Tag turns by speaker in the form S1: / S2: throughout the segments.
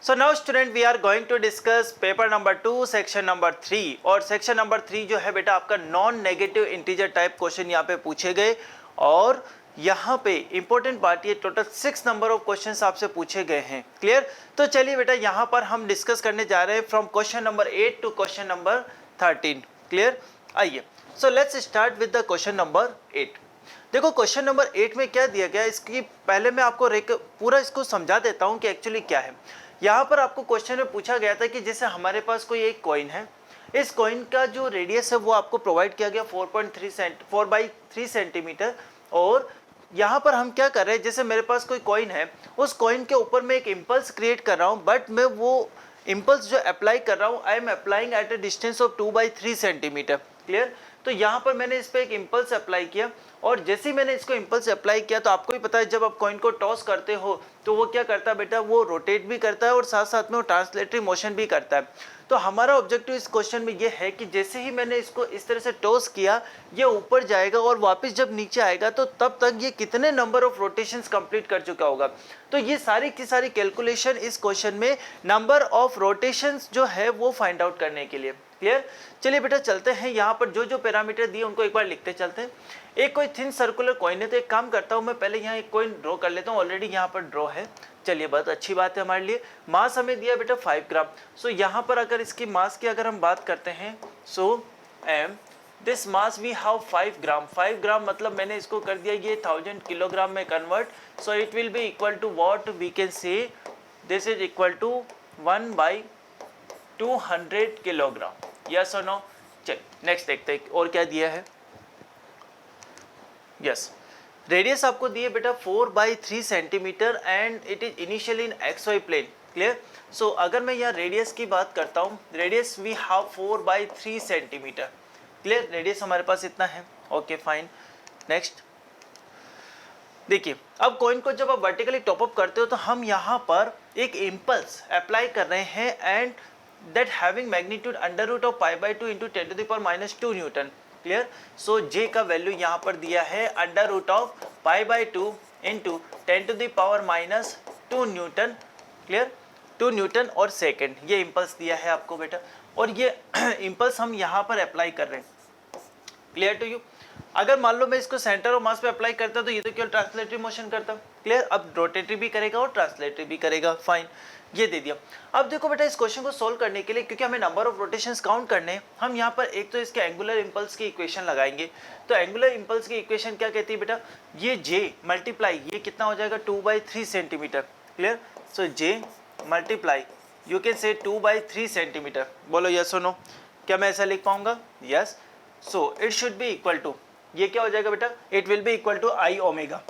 S1: So now student we are going to discuss paper number 2 section number 3 और section number 3 जो है बेटा आपका non negative integer type question यहाँ पे पूछे गए और यहाँ पे इंपॉर्टेंट बात ये टोटल 6 नंबर ऑफ क्वेश्चंस आपसे पूछे गए हैं। क्लियर? तो चलिए बेटा यहाँ पर हम डिस्कस करने जा रहे हैं from question number 8 to question number 13। Clear? आइए, so let's start with the question number 8। देखो क्वेश्चन नंबर 8 में क्या दिया गया, इसकी पहले मैं आपको पूरा इसको समझा देता हूँ कि एक्चुअली क्या है। यहाँ पर आपको क्वेश्चन में पूछा गया था कि जैसे हमारे पास कोई एक कॉइन है, इस कॉइन का जो रेडियस है वो आपको प्रोवाइड किया गया 4 बाई 3 सेंटीमीटर। और यहाँ पर हम क्या कर रहे हैं, जैसे मेरे पास कोई कॉइन है, उस कॉइन के ऊपर मैं एक इम्पल्स क्रिएट कर रहा हूँ, बट मैं वो इम्पल्स जो अप्लाई कर रहा हूँ I am applying at a distance of 2 by 3 centimetre. Clear? तो यहाँ पर मैंने इस पर एक इम्पल्स अप्लाई किया और जैसे ही मैंने इसको इम्पल्स अप्लाई किया तो आपको भी पता है जब आप कॉइन को टॉस करते हो तो वो क्या करता है बेटा, वो रोटेट भी करता है और साथ साथ में वो ट्रांसलेटरी मोशन भी करता है। तो हमारा ऑब्जेक्टिव इस क्वेश्चन में ये है कि जैसे ही मैंने इसको इस तरह से टॉस किया ये ऊपर जाएगा और वापस जब नीचे आएगा तो तब तक ये कितने नंबर ऑफ रोटेशंस कंप्लीट कर चुका होगा। तो ये सारी की सारी कैलकुलेशन इस क्वेश्चन में नंबर ऑफ रोटेशंस जो है वो फाइंड आउट करने के लिए। क्लियर? चलिए बेटा चलते हैं, यहाँ पर जो जो पैरामीटर दिए उनको एक बार लिखते चलते हैं। एक कोई थिन सर्कुलर कॉइन है तो एक काम करता हूँ मैं पहले यहाँ एक कॉइन ड्रॉ कर लेता हूँ, ऑलरेडी यहाँ पर ड्रॉ है। चलिए बहुत अच्छी बात है हमारे लिए। मास हमें दिया बेटा 5 ग्राम। सो यहाँ पर अगर इसकी मास की अगर हम बात करते हैं, so m this mass we have 5 gram. 5 gram मतलब मैंने इसको कर दिया ये 1000 किलोग्राम में convert. So it will be equal to what we can say, this is equal to 1/200 kilogram. Yes और नो? चल नेक्स्ट देखते हैं और क्या दिया है। यस, रेडियस आपको दिए बेटा 4/3 centimetre and it is initially in XY plane. Clear? So अगर मैं यहाँ रेडियस की बात करता हूँ, radius we have 4/3 centimetre. Clear? Radius हमारे पास इतना है। Okay fine. नेक्स्ट देखिए, अब कॉइन को जब आप वर्टिकली टॉपअप करते हो तो हम यहाँ पर एक इम्पल्स अप्लाई कर रहे हैं and that having magnitude under root of pi by 2 into 10 to the power minus 2 newton. Clear? So j का वैल्यू यहाँ पर दिया है under root of pi by 2 into 10 to the power minus 2 newton. Clear? 2 newton और second, ये impulse दिया है आपको बेटा और ये इम्पल्स हम यहाँ पर अप्लाई कर रहे हैं। Clear to you? अगर मान लो मैं इसको सेंटर ऑफ मास पे अप्लाई करता तो ये तो केवल ट्रांसलेटरी मोशन करता। क्लियर? अब रोटेटरी भी करेगा और ट्रांसलेटरी भी करेगा। फाइन, ये दे दिया। अब देखो बेटा इस क्वेश्चन को सोल्व करने के लिए, क्योंकि हमें नंबर ऑफ रोटेशंस काउंट करने हैं, हम यहाँ पर एक तो इसके एंगुलर इंपल्स की इक्वेशन लगाएंगे। तो एंगुलर इंपल्स की इक्वेशन क्या कहती है बेटा, ये j मल्टीप्लाई ये कितना हो जाएगा 2/3 centimetre. Clear? So j multiply you can से 2/3 सेंटीमीटर। बोलो यस और नो? क्या मैं ऐसा लिख पाऊंगा? Yes. So it should be equal to, ये क्या हो जाएगा बेटा, it will be equal to I omega.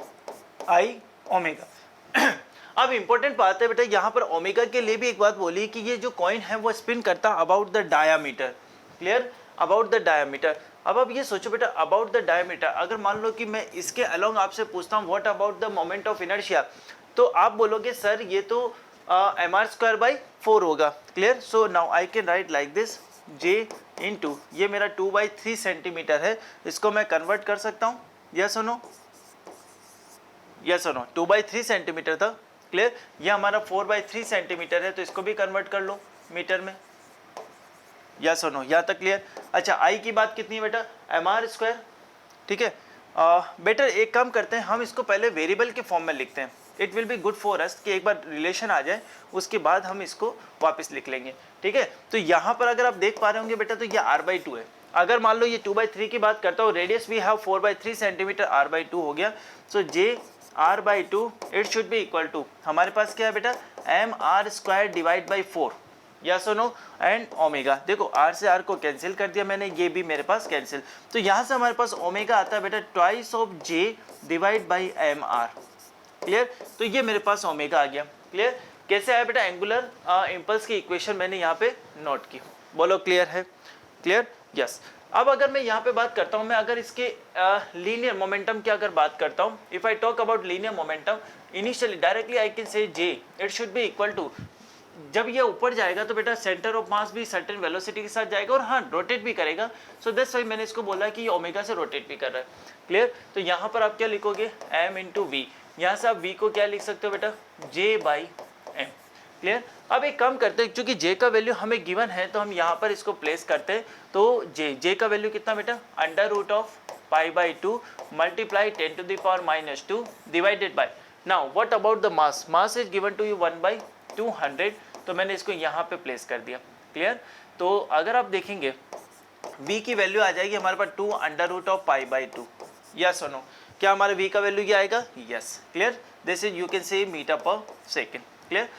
S1: अब इंपॉर्टेंट बात है बेटा, यहाँ पर ओमेगा के लिए भी एक बात बोली कि ये जो कॉइन है वो स्पिन करता about the diameter. Clear? About the diameter. अब आप ये सोचो बेटा अबाउट द डायामीटर, अगर मान लो कि मैं इसके अलोंग आपसे पूछता हूँ what about the moment of inertia, तो आप बोलोगे सर ये तो mr²/4 होगा। Clear? So now I can write like this j into ये मेरा 2/3 सेंटीमीटर है, इसको मैं कन्वर्ट कर सकता हूँ। यस और नो? यस और नो? 2/3 सेंटीमीटर था। क्लियर? ये हमारा 4/3 सेंटीमीटर है तो इसको भी कन्वर्ट कर लो मीटर में। यस और नो? यहाँ तक क्लियर? अच्छा, आई की बात कितनी है बेटा, mr²। ठीक है बेटा, एक काम करते हैं, हम इसको पहले वेरिएबल के फॉर्म में लिखते हैं। It will be good for us कि एक बार रिलेशन आ जाए उसके बाद हम इसको वापस लिख लेंगे। ठीक है? तो यहाँ पर अगर आप देख पा रहे होंगे बेटा तो ये r/2 है। अगर मान लो ये 2/3 की बात करता हूँ, radius we have 4/3 centimetre, r/2 हो गया। So j r/2 it should be equal to, हमारे पास क्या है बेटा, mr² डिवाइड बाई 4। यस और नो? एंड ओमेगा, देखो r से r को कैंसिल कर दिया मैंने, ये भी मेरे पास कैंसिल। तो यहाँ से हमारे पास ओमेगा आता है बेटा twice of j divide by mr। Clear? तो ये मेरे पास ओमेगा आ गया। क्लियर? कैसे आया बेटा, एंगुलर इम्पल्स की इक्वेशन मैंने यहाँ पे नोट की। बोलो क्लियर है? क्लियर? यस। अब अगर मैं यहाँ पे बात करता हूँ, मैं अगर इसके लीनियर मोमेंटम की अगर बात करता हूँ, if I talk about linear momentum, initially directly I can say j it should be equal to, जब ये ऊपर जाएगा तो बेटा सेंटर ऑफ मास भी सर्टेन वेलोसिटी के साथ जाएगा और हाँ रोटेट भी करेगा। सो दैट्स व्हाई मैंने इसको बोला कि ये ओमेगा से रोटेट भी कर रहा है। क्लियर? तो यहाँ पर आप क्या लिखोगे, m इंटू वी। यहाँ से आप v को क्या लिख सकते हो बेटा, j/m। क्लियर? अब एक काम करते हैं, क्योंकि जे का वैल्यू हमें गिवन है तो हम यहाँ पर इसको प्लेस करते हैं। तो जे का वैल्यू कितना बेटा, under root of π/2 multiply 10⁻⁻2 divided by, now what about the mass, mass is given to you 1/200, तो मैंने इसको यहाँ पे प्लेस कर दिया। क्लियर। तो अगर आप देखेंगे v की वैल्यू आ जाएगी हमारे पास 2 अंडर रूट ऑफ π/2, यस और नो, क्या हमारे v का वैल्यू क्या आएगा, yes. Clear, this is you can say metre पर सेकेंड। क्लियर।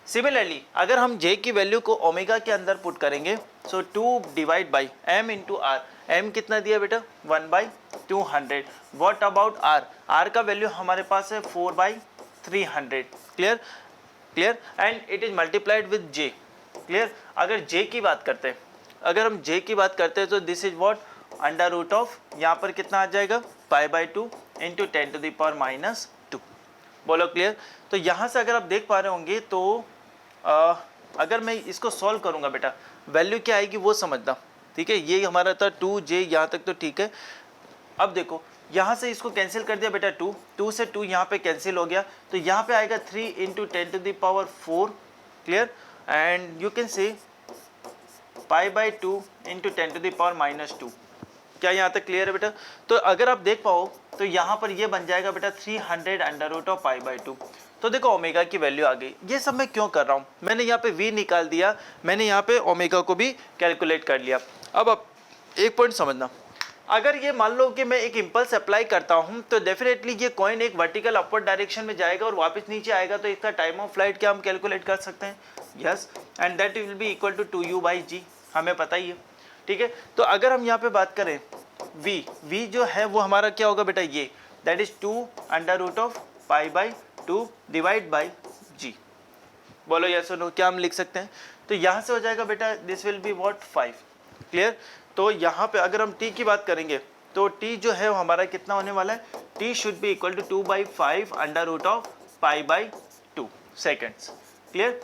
S1: सिमिलरली अगर हम j की वैल्यू को ओमेगा के अंदर पुट करेंगे, so 2 divide by m into r, m कितना दिया बेटा 1/200, व्हाट अबाउट r, r का वैल्यू हमारे पास है 4/300। Clear, clear, and it is multiplied with j। Clear. अगर j की बात करते हैं, अगर हम j की बात करते हैं तो this is what under root of, यहाँ पर कितना आ जाएगा π/2 इंटू 10⁻²। बोलो क्लियर। तो यहाँ से अगर आप देख पा रहे होंगे तो अगर मैं इसको सॉल्व करूँगा बेटा, वैल्यू क्या आएगी वो समझना, ठीक है। ये हमारा था 2j, यहाँ तक तो ठीक है। अब देखो यहाँ से इसको कैंसिल कर दिया बेटा, 2 से 2 यहाँ पे कैंसिल हो गया, तो यहाँ पे आएगा 3 into 10⁻⁴। Clear, and you can say π/2 into 10⁻⁻2। क्या यहाँ तक क्लियर है बेटा। तो अगर आप देख पाओ तो यहाँ पर ये बन जाएगा बेटा 300 अंडर रूट ऑफ π/2। तो देखो ओमेगा की वैल्यू आ गई। ये सब मैं क्यों कर रहा हूँ, मैंने यहाँ पे v निकाल दिया, मैंने यहाँ पे ओमेगा को भी कैलकुलेट कर लिया। अब आप एक पॉइंट समझना, अगर ये मान लो कि मैं एक इम्पल्स अप्लाई करता हूँ तो डेफिनेटली ये कॉइन एक वर्टिकल अपवर्ड डायरेक्शन में जाएगा और वापस नीचे आएगा, तो इसका टाइम ऑफ फ्लाइट क्या हम कैलकुलेट कर सकते हैं, yes, and that will be equal to 2u/g, हमें पता ही है। ठीक है। तो अगर हम यहाँ पे बात करें v जो है वो हमारा क्या होगा बेटा, ये that is 2 under root of π/2 divide by g। बोलो यस और नो, क्या हम लिख सकते हैं। तो यहाँ से हो जाएगा बेटा this will be what 5। Clear. तो यहाँ पे अगर हम t की बात करेंगे तो t जो है वो हमारा कितना होने वाला है, t should be equal to 2/5 under root of π/2 seconds. Clear.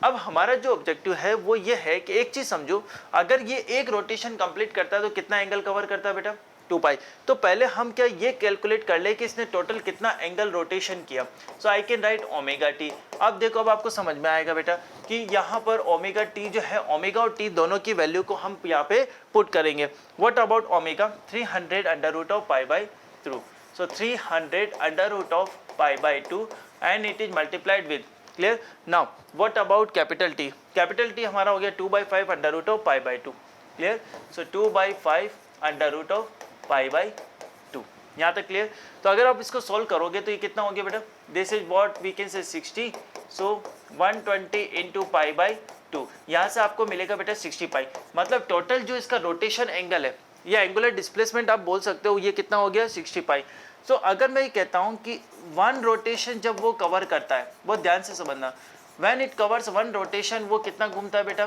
S1: अब हमारा जो ऑब्जेक्टिव है वो ये है कि एक चीज समझो, अगर ये एक रोटेशन कंप्लीट करता है तो कितना एंगल कवर करता है बेटा, 2π। तो पहले हम क्या ये कैलकुलेट कर ले कि इसने टोटल कितना एंगल रोटेशन किया। So I can write omega t. अब देखो, अब आपको समझ में आएगा बेटा कि यहाँ पर ओमेगा टी जो है, ओमेगा और टी दोनों की वैल्यू को हम यहाँ पे पुट करेंगे। What about omega, 300 under root of π/2। So 300 under root of π/2 and it is multiplied with, clear. Now what about capital T, capital T हमारा हो गया 2/5 under root of π/2। Clear. So 2/5 under root of π/2, यहाँ तक clear. तो अगर आप इसको solve करोगे तो ये कितना हो गया बेटा, this is what we can say 60, so 120 into π/2, यहाँ से आपको मिलेगा बेटा 60π। मतलब टोटल जो इसका रोटेशन एंगल है या एंगुलर डिस्प्लेसमेंट आप बोल सकते हो, ये कितना हो गया 60π। सो अगर मैं ये कहता हूँ कि वन रोटेशन जब वो कवर करता है, बहुत ध्यान से समझना, when it covers one rotation वो कितना घूमता है बेटा,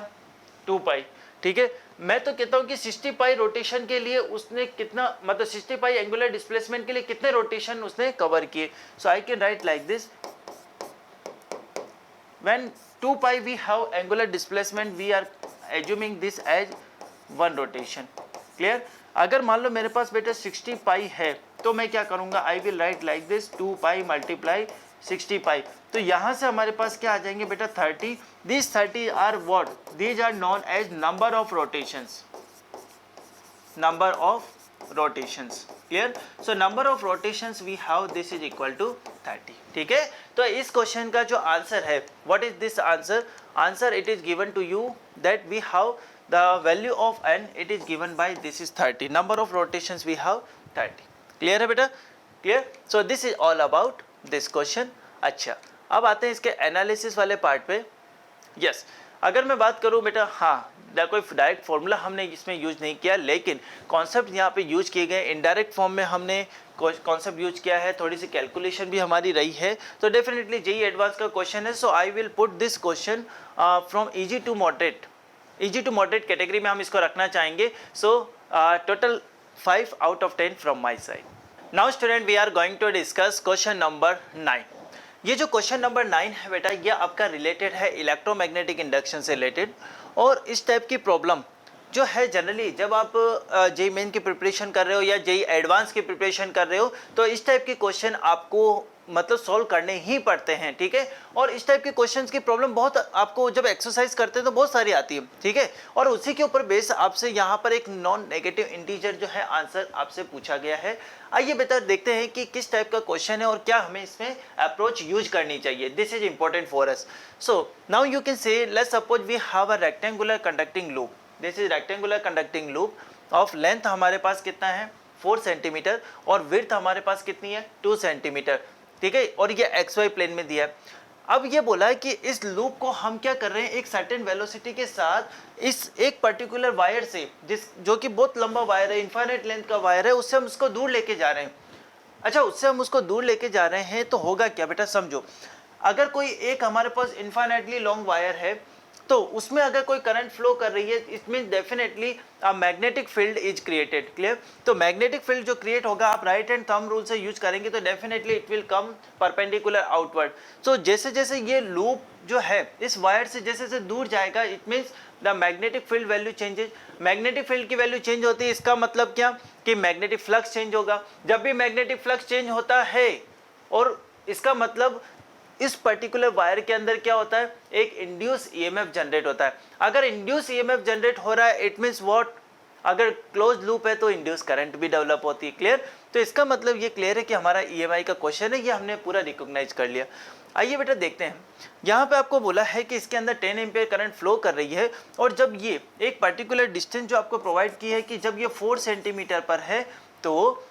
S1: 2π। ठीक है। मैं तो कहता हूँ कि 60π रोटेशन के लिए उसने कितना, मतलब 60π एंगुलर डिस्प्लेसमेंट के लिए कितने रोटेशन उसने कवर किए। So I can write like this, when 2π we have angular displacement we are assuming this as one rotation. Clear. अगर मान लो मेरे पास बेटा 60π है तो मैं क्या करूंगा, I will write like this 2π multiply 60π। तो यहाँ से हमारे पास क्या आ जाएंगे बेटा 30। This 30 are what, these are known as number of rotations, number of rotations. Clear. So number of rotations we have, this is equal to 30। ठीक है। तो इस क्वेश्चन का जो आंसर है, what is this answer, answer it is given to you that we have the value of n, it is given by this is 30, number of rotations we have 30। clear है बेटा, clear। so this is all about this question। अच्छा, अब आते हैं इसके analysis वाले part पे। Yes, अगर मैं बात करूं बेटा, हाँ कोई डायरेक्ट फॉर्मूला हमने इसमें यूज नहीं किया, लेकिन कॉन्सेप्ट यहाँ पे यूज किए गए, इनडायरेक्ट फॉर्म में हमने कॉन्सेप्ट यूज किया है, थोड़ी सी कैलकुलेशन भी हमारी रही है। तो डेफिनेटली जेईई एडवांस का क्वेश्चन है, so I will put this question from easy to moderate, easy to moderate category में हम इसको रखना चाहेंगे। So total 5 out of 10 from my side. Now student we are going to discuss question number 9। ये जो question number 9 है बेटा, ये आपका रिलेटेड है इलेक्ट्रोमैग्नेटिक इंडक्शन से रिलेटेड। और इस टाइप की प्रॉब्लम जो है जनरली जब आप जेईई मेन की प्रिपरेशन कर रहे हो या जेईई एडवांस की प्रिपरेशन कर रहे हो, तो इस टाइप के क्वेश्चन आपको मतलब सॉल्व करने ही पड़ते हैं, ठीक है। और इस टाइप के क्वेश्चंस की प्रॉब्लम बहुत आपको जब एक्सरसाइज करते हैं तो बहुत सारी आती है, ठीक है। और उसी के ऊपर बेस आपसे यहाँ पर एक नॉन नेगेटिव इंटीजर जो है आंसर आपसे पूछा गया है। आइए बेटा देखते हैं कि किस टाइप का क्वेश्चन है और क्या हमें इसमें अप्रोच यूज करनी चाहिए। This is important for us. So now you can say let's suppose we have a rectangular conducting loop. This is rectangular conducting loop of length हमारे पास कितना है 4 सेंटीमीटर और विड्थ हमारे पास कितनी है 2 सेंटीमीटर, ठीक है। और ये XY प्लेन में दिया है। अब ये बोला है कि इस लूप को हम क्या कर रहे हैं, एक सर्टेन वेलोसिटी के साथ इस एक पर्टिकुलर वायर से, जो कि बहुत लंबा वायर है, इनफाइनाइट लेंथ का वायर है, उससे हम उसको दूर लेके जा रहे हैं। अच्छा, उससे हम उसको दूर लेके जा रहे हैं तो होगा क्या बेटा, समझो। अगर कोई एक हमारे पास इनफाइनाइटली लॉन्ग वायर है तो उसमें अगर कोई करंट फ्लो कर रही है, it mean definitely a magnetic field is created. Clear. तो मैग्नेटिक फील्ड जो क्रिएट होगा, आप राइट हैंड थंब रूल से यूज करेंगे तो definitely it will come perpendicular outward. So जैसे जैसे ये लूप जो है इस वायर से जैसे जैसे दूर जाएगा, it means the magnetic field value changes. Magnetic field की वैल्यू चेंज होती है, इसका मतलब क्या कि मैग्नेटिक फ्लक्स चेंज होगा। जब भी मैग्नेटिक फ्लक्स चेंज होता है और इसका मतलब इस पर्टिकुलर वायर के अंदर क्या होता है, एक इंड्यूस ईएमएफ जनरेट होता है। अगर इंड्यूस ईएमएफ जनरेट हो रहा है, इट मींस व्हाट, अगर क्लोज लूप है तो इंड्यूस करंट भी डेवलप होती है। क्लियर। तो इसका मतलब ये क्लियर है कि हमारा ईएमआई का क्वेश्चन है, ये हमने पूरा रिकॉग्नाइज कर लिया। आइए बेटा देखते हैं, यहाँ पे आपको बोला है कि इसके अंदर 10 एम्पियर करंट फ्लो कर रही है और जब ये एक पर्टिकुलर डिस्टेंस जो आपको प्रोवाइड की है कि जब ये 4 सेंटीमीटर पर है तो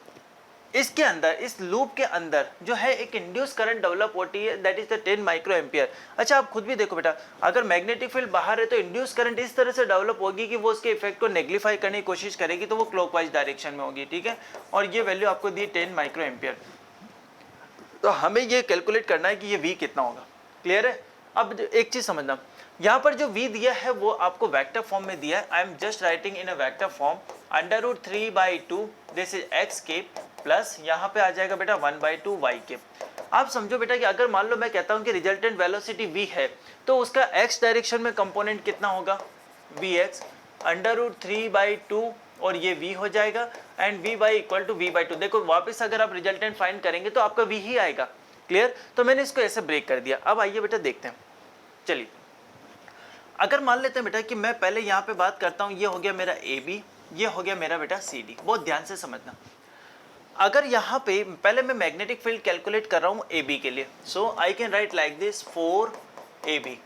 S1: इसके अंदर, इस लूप के अंदर जो है एक इंड्यूस करंट डेवलप होती है, that is the 10 micro ampere. अच्छा, आप खुद भी देखो बेटा, अगर मैग्नेटिक फील्ड बाहर है तो इंड्यूस करंट इस तरह से डेवलप होगी कि वो उसके इफेक्ट को नेग्लिफाई करने की कोशिश करेगी, तो वो क्लॉकवाइज डायरेक्शन में होगी, ठीक है। और ये वैल्यू आपको दी 10 माइक्रो एम्पियर। तो हमें ये कैलकुलेट करना है कि ये V कितना होगा। क्लियर है। अब एक चीज समझना, यहाँ पर जो V दिया है वो आपको वेक्टर फॉर्म में दिया है। आई am just writing in a vector form, √3/2 this is x के प्लस यहाँ पे आ जाएगा बेटा 1/2 y के। आप समझो बेटा कि अगर मान लो मैं कहता हूँ कि रिजल्टेंट वेलोसिटी v है तो उसका x डायरेक्शन में कंपोनेंट कितना होगा, vx √3/2 और ये v हो जाएगा and vy equal to v/2। देखो वापस अगर आप रिजल्टेंट फाइंड करेंगे तो आपका v ही आएगा। क्लियर। तो मैंने इसको ऐसे ब्रेक कर दिया। अब आइए बेटा देखते हैं, चलिए अगर मान लेते हैं बेटा कि मैं पहले यहाँ पे बात करता हूँ, ये हो गया मेरा AB, ये हो गया मेरा बेटा CD। बहुत ध्यान से समझना, अगर यहाँ पे पहले मैं मैग्नेटिक फील्ड कैलकुलेट कर रहा हूँ AB के लिए, so I can write like this 4AB।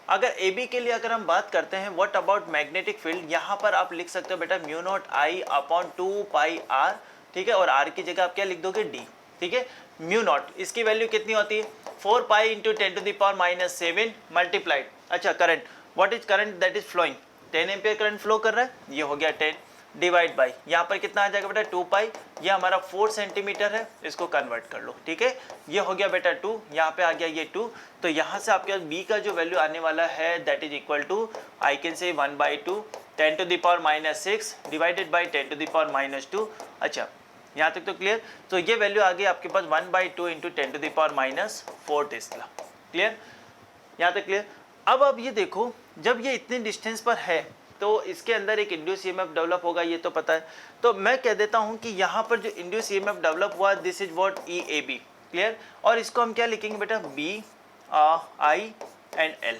S1: अगर AB के लिए अगर हम बात करते हैं, व्हाट अबाउट मैग्नेटिक फील्ड, यहाँ पर आप लिख सकते हो बेटा μ0I/2πr, ठीक है। और r की जगह आप क्या लिख दोगे, D, ठीक है। μ0 इसकी वैल्यू कितनी होती है 4π × 10⁻⁷ मल्टीप्लाइड। अच्छा, current, what is current, that is flowing, 10 ampere current flow कर रहा है, ये हो गया 10 डिवाइड बाई यहाँ पर कितना आ जाएगा बेटा 2π, ये हमारा 4 सेंटीमीटर है, इसको कन्वर्ट कर लो, ठीक है। ये हो गया बेटा 2, यहाँ पे आ गया ये 2, तो यहाँ से आपके b का जो वैल्यू आने वाला है that is equal to I can say 1/2 10⁻⁶ divided by 10⁻²। अच्छा, यहाँ तक तो क्लियर। तो ये वैल्यू आ गई आपके पास 1/2 × 10⁻⁴ टेस्ला। क्लियर, यहाँ तक क्लियर। अब आप ये देखो, जब ये इतने डिस्टेंस पर है तो इसके अंदर एक इंड्यूस ईएमएफ डेवलप होगा, ये तो पता है। तो मैं कह देता हूँ कि यहाँ पर जो इंड्यूस ईएमएफ डेवलप हुआ, this is what EAB। Clear. और इसको हम क्या लिखेंगे बेटा, B I and L,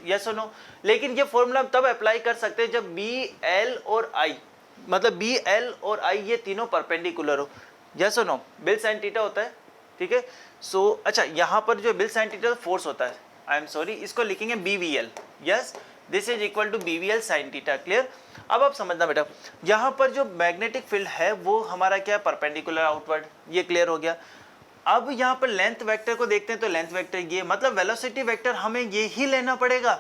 S1: yes और नो। लेकिन ये फॉर्मूला हम तब अप्लाई कर सकते हैं जब B L और I, मतलब B L और I ये तीनों परपेंडिकुलर हो, यस और नो। बिल साइन थीटा होता है, ठीक है। सो अच्छा, यहाँ पर जो बिल साइन थीटा फोर्स होता है, आई एम सॉरी, इसको लिखेंगे BVL, yes, this is equal to BVL sine theta. Clear. अब आप समझना बेटा, यहाँ पर जो मैग्नेटिक फील्ड है वो हमारा क्या है, परपेंडिकुलर आउटवर्ड, ये क्लियर हो गया। अब यहाँ पर लेंथ वेक्टर को देखते हैं, तो लेंथ वेक्टर ये मतलब वेलोसिटी वेक्टर हमें ये ही लेना पड़ेगा,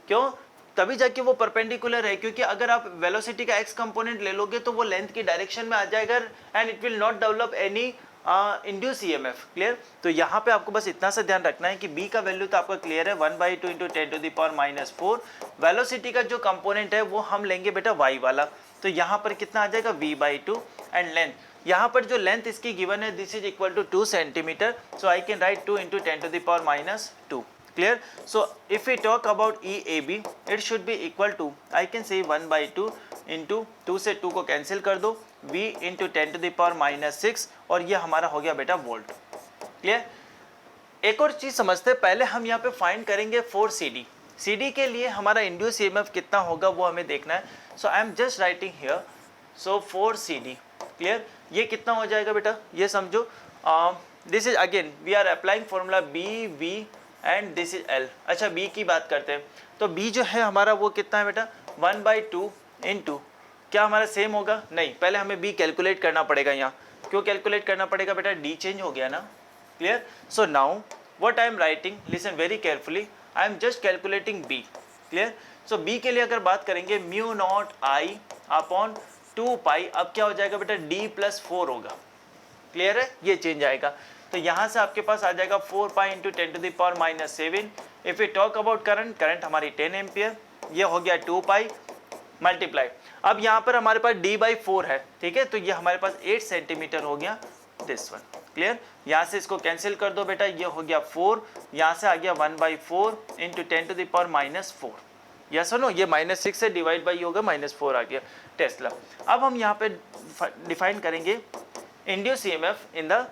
S1: क्यों, तभी जाके वो परपेंडिकुलर है, क्योंकि अगर आप वेलोसिटी का x कंपोनेंट ले लोगे तो वो लेंथ की डायरेक्शन में आ जाएगा and it will not develop any induce EMF. Clear. तो यहाँ पे आपको बस इतना सा ध्यान रखना है कि B का वैल्यू तो आपका क्लियर है 1/2 × 10⁻⁴। वेलोसिटी का जो कंपोनेंट है वो हम लेंगे बेटा y वाला, तो यहाँ पर कितना आ जाएगा V/2 एंड लेंथ, यहाँ पर जो लेंथ इसकी गिवन है this is equal to 2 centimetre, so I can write 2 × 10⁻²। Clear. So if we talk about EAB, it should be equal to, I can say 1/2 into 2 से 2 को कैंसिल कर दो, V × 10⁻⁶, और ये हमारा हो गया बेटा वोल्ट। क्लियर। एक और चीज समझते हैं, पहले हम यहाँ पे फाइंड करेंगे फॉर CD। CD के लिए हमारा इंड्यूस EMF कितना होगा वो हमें देखना है। So I am just writing here, so for CD, clear, ये कितना हो जाएगा बेटा, ये समझो, this is again we are applying formula BV and this is L। अच्छा B की बात करते हैं, तो B जो है हमारा वो कितना है बेटा, 1/2 इंटू, क्या हमारा सेम होगा, नहीं, पहले हमें B कैलकुलेट करना पड़ेगा। यहाँ क्यों कैलकुलेट करना पड़ेगा बेटा, D चेंज हो गया ना, clear. So now what I am writing, listen very carefully, I am just calculating B, clear. So B के लिए अगर बात करेंगे μ0I अपॉन 2 अब क्या हो जाएगा बेटा, D+4 होगा, क्लियर है, ये चेंज आएगा। तो यहाँ से आपके पास आ जाएगा 4 into 10⁻⁷। If you talk about current, current हमारी 10 एम्पियर, ये हो गया 2 मल्टीप्लाई। अब यहाँ पर हमारे पास D/4 है, ठीक है, तो ये हमारे पास 8 सेंटीमीटर हो गया, दिस वन, क्लियर। यहाँ से इसको कैंसिल कर दो बेटा, ये हो गया 4, यहाँ से आ गया 1/4 इंटू 10⁻⁴। यस और नो, ये -6 से डिवाइड बाई होगा, -4 आ गया टेस्ला। अब हम यहाँ पे डिफाइन करेंगे induce EMF in the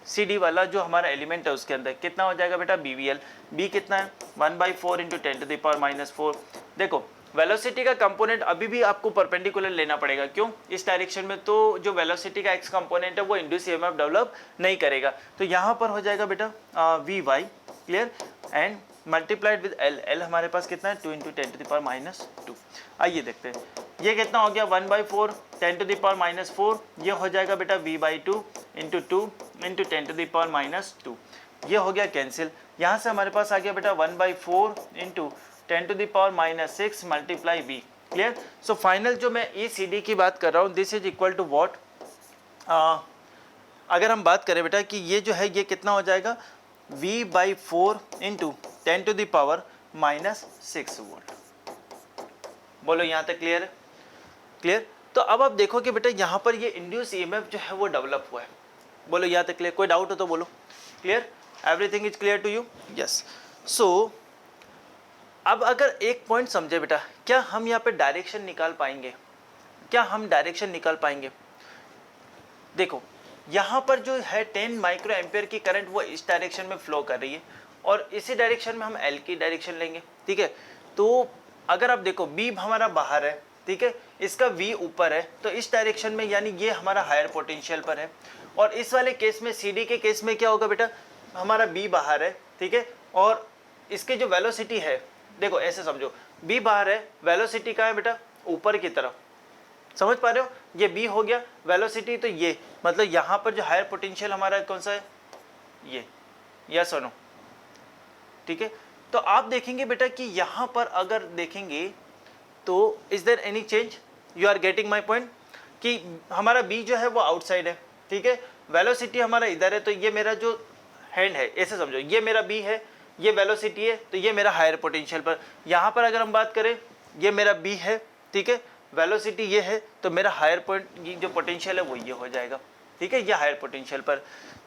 S1: CD वाला जो हमारा एलिमेंट है उसके अंदर कितना हो जाएगा बेटा, BVL। B कितना है, 1/4 इंटू 10⁻⁴। देखो वेलोसिटी का कंपोनेंट अभी भी आपको परपेंडिकुलर लेना पड़ेगा, क्यों, इस डायरेक्शन में तो जो वेलोसिटी का x कंपोनेंट है वो इंड्यूस EMF डेवलप नहीं करेगा। तो यहाँ पर हो जाएगा बेटा VY, clear, and multiplied with L हमारे पास कितना है, 2 इंटू 10⁻²। आइए देखते हैं, ये कितना हो गया, 1/4 10⁻⁴, ये हो जाएगा बेटा V/2 इंटू 2 इंटू 10⁻², ये हो गया कैंसिल। यहाँ से हमारे पास आ गया बेटा 1/4 into 10⁻⁶ multiply V, clear. So final जो मैं ECD की बात कर रहा हूँ, this is equal to what, अगर हम बात करें बेटा कि ये जो है ये कितना हो जाएगा, V/4 इंटू 10⁻⁻6 वोल्ट। बोलो यहाँ तक क्लियर है, क्लियर। तो अब आप देखो कि बेटा यहाँ पर ये इंड्यूस EMF जो है वो डेवलप हुआ है, बोलो यहाँ तक क्लियर, कोई डाउट हो तो बोलो, clear, everything is clear to you, yes. So अब अगर एक पॉइंट समझे बेटा, क्या हम यहाँ पे डायरेक्शन निकाल पाएंगे, क्या हम डायरेक्शन निकाल पाएंगे। देखो यहाँ पर जो है 10 माइक्रो एम्पियर की करंट वो इस डायरेक्शन में फ्लो कर रही है और इसी डायरेक्शन में हम L की डायरेक्शन लेंगे, ठीक है। तो अगर आप देखो B हमारा बाहर है, ठीक है, इसका V ऊपर है, तो इस डायरेक्शन में यानी ये हमारा हायर पोटेंशियल पर है। और इस वाले केस में CD के केस में क्या होगा बेटा, हमारा B बाहर है, ठीक है, और इसके जो वेलोसिटी है, देखो ऐसे समझो, B बाहर है, वेलोसिटी कहाँ है बेटा, ऊपर की तरफ, समझ पा रहे हो, ये B हो गया वेलोसिटी, तो ये मतलब यहाँ पर जो हायर पोटेंशियल हमारा कौन सा है, ये, यस और नो, ठीक है। तो आप देखेंगे बेटा कि यहाँ पर अगर देखेंगे तो is there any change, you are getting my point, कि हमारा B जो है वो आउटसाइड है, ठीक है, वेलोसिटी हमारा इधर है, तो ये मेरा जो हैंड है, ऐसे समझो, ये मेरा B है, ये वेलोसिटी है, तो ये मेरा हायर पोटेंशियल पर। यहाँ पर अगर हम बात करें, ये मेरा B है, ठीक है, वेलोसिटी ये है, तो मेरा हायर पॉइंट जो पोटेंशियल है वो ये हो जाएगा, ठीक है, ये हायर पोटेंशियल पर।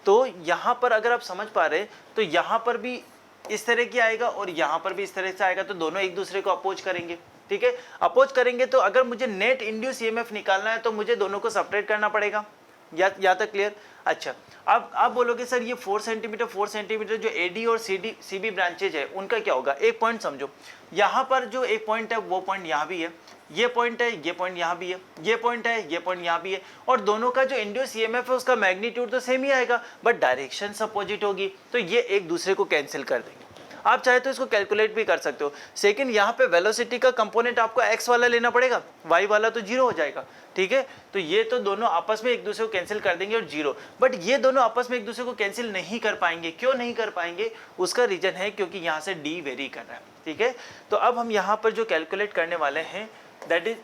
S1: तो यहाँ पर अगर आप समझ पा रहे, तो यहाँ पर भी इस तरह की आएगा और यहाँ पर भी इस तरह से आएगा, तो दोनों एक दूसरे को अपोज करेंगे, ठीक है। अपोज करेंगे तो अगर मुझे नेट इंड्यूस EMF निकालना है तो मुझे दोनों को सेपरेट करना पड़ेगा, या तक क्लियर। अच्छा, अब आप बोलोगे सर ये 4 सेंटीमीटर जो AD और CB ब्रांचेज है उनका क्या होगा। एक पॉइंट समझो, यहाँ पर जो एक पॉइंट है वो पॉइंट यहाँ भी है, ये पॉइंट है, ये पॉइंट यहाँ भी है, ये पॉइंट है, ये पॉइंट यहाँ भी है, और दोनों का जो इंड्यूस EMF है उसका मैग्नीट्यूड तो सेम ही आएगा, बट डायरेक्शन अपोजिट होगी, तो ये एक दूसरे को कैंसिल कर देंगे। आप चाहे तो इसको कैलकुलेट भी कर सकते हो। सेकंड, यहाँ पे वेलोसिटी का कंपोनेंट आपको x वाला लेना पड़ेगा, y वाला तो 0 हो जाएगा, ठीक है। तो ये तो दोनों आपस में एक दूसरे को कैंसिल कर देंगे और 0, बट ये दोनों आपस में एक दूसरे को कैंसिल नहीं कर पाएंगे। क्यों नहीं कर पाएंगे, उसका रीजन है क्योंकि यहाँ से D वेरी कर रहा है, ठीक है। तो अब हम यहाँ पर जो कैलकुलेट करने वाले हैं, that is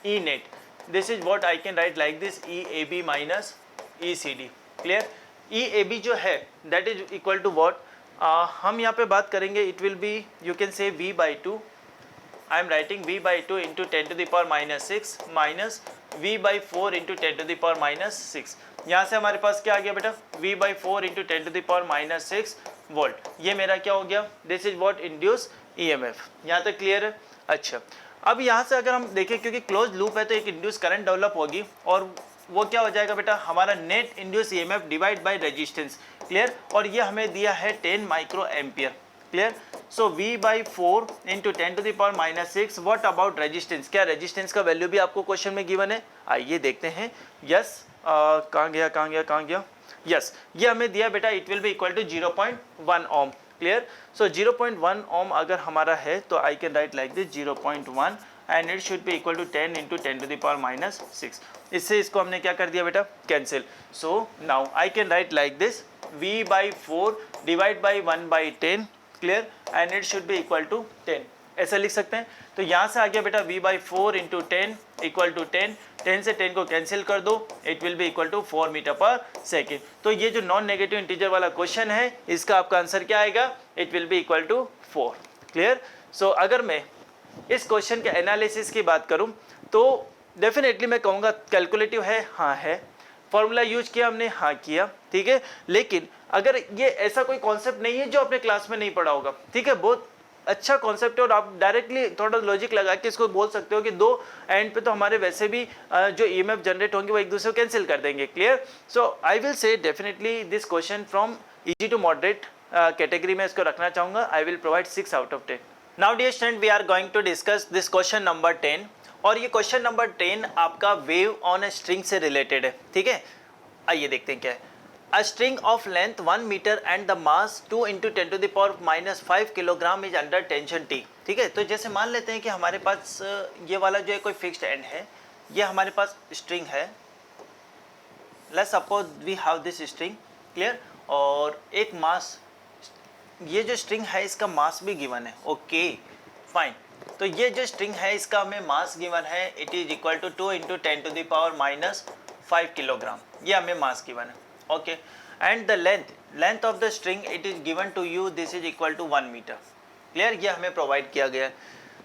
S1: E net, this is what I can write like this, EAB minus ECD, clear. EAB जो है that is equal to what, हम यहाँ पे बात करेंगे, it will be, you can say V/2, I am writing V/2 into 10⁻⁻6 minus V/4 into 10⁻⁻6। यहाँ से हमारे पास क्या आ गया बेटा, V/4 इंटू 10⁻⁻6 वोल्ट, ये मेरा क्या हो गया, this is what induce EMF। यहाँ तक क्लियर है। अच्छा, अब यहाँ से अगर हम देखें, क्योंकि क्लोज लूप है तो एक इंड्यूस करंट डेवलप होगी और वो क्या हो जाएगा बेटा, हमारा net induce EMF divide by resistance. Clear, और ये हमें दिया है 10 micro ampere. Clear, so V/4 into 10⁻⁻⁶। What about resistance, क्या रेजिस्टेंस का वैल्यू भी आपको क्वेश्चन में गिवन है? आइए देखते हैं। यस, कहाँ गया, यस, ये हमें दिया बेटा, it will be equal to 0.1 ohm. Clear, so 0.1 ohm अगर हमारा है तो I can write like this 0.1 and it should be equal to 10 into 10⁻⁻⁶। इससे इसको हमने क्या कर दिया बेटा, cancel. So now I can write like this V/4 divide by 1/10। Clear, and it should be equal to 10, ऐसा लिख सकते हैं। तो यहाँ से आ गया बेटा V/4 इंटू 10 इक्वल टू 10, 10 से 10 को कैंसिल कर दो, it will be equal to 4 metre पर सेकेंड। तो ये जो नॉन नेगेटिव इंटीजर वाला क्वेश्चन है, इसका आपका आंसर क्या आएगा, it will be equal to 4। Clear, so अगर मैं इस क्वेश्चन के एनालिसिस की बात करूं तो डेफिनेटली मैं कहूँगा कैलकुलेटिव है, हाँ है। फॉर्मूला यूज किया हमने, हाँ किया, ठीक है। लेकिन अगर ये ऐसा कोई कॉन्सेप्ट नहीं है जो आपने क्लास में नहीं पढ़ा होगा, ठीक है, बहुत अच्छा कॉन्सेप्ट है और आप डायरेक्टली थोड़ा लॉजिक लगा के इसको बोल सकते हो कि दो एंड पे तो हमारे वैसे भी जो ईएमएफ जनरेट होंगे वो एक दूसरे को कैंसिल कर देंगे। Clear, so I will say definitely this question from easy to moderate category में इसको रखना चाहूँगा। I will provide 6 out of 10। Now dear student, we are going to discuss this question number 10 और ये क्वेश्चन नंबर 10 आपका wave on a string से related है। ठीक है, आइए देखते हैं क्या है। A string of length 1 meter and the mass 2 into 10⁻⁻5 kilogram is under tension T। ठीक है, तो जैसे मान लेते हैं कि हमारे पास ये वाला जो है कोई फिक्स्ड एंड है, ये हमारे पास स्ट्रिंग है। Let's suppose we have this string. Clear, और एक मास, ये जो स्ट्रिंग है इसका मास भी गिवन है। ओके फाइन, तो ये जो स्ट्रिंग है इसका हमें मास गिवन है, it is equal to 2 into 10⁻⁻5 kilogram, ये हमें मास गिवन है। Okay, and the length of the string it is given to you, this is equal to 1 metre. Clear, ये हमें प्रोवाइड किया गया है।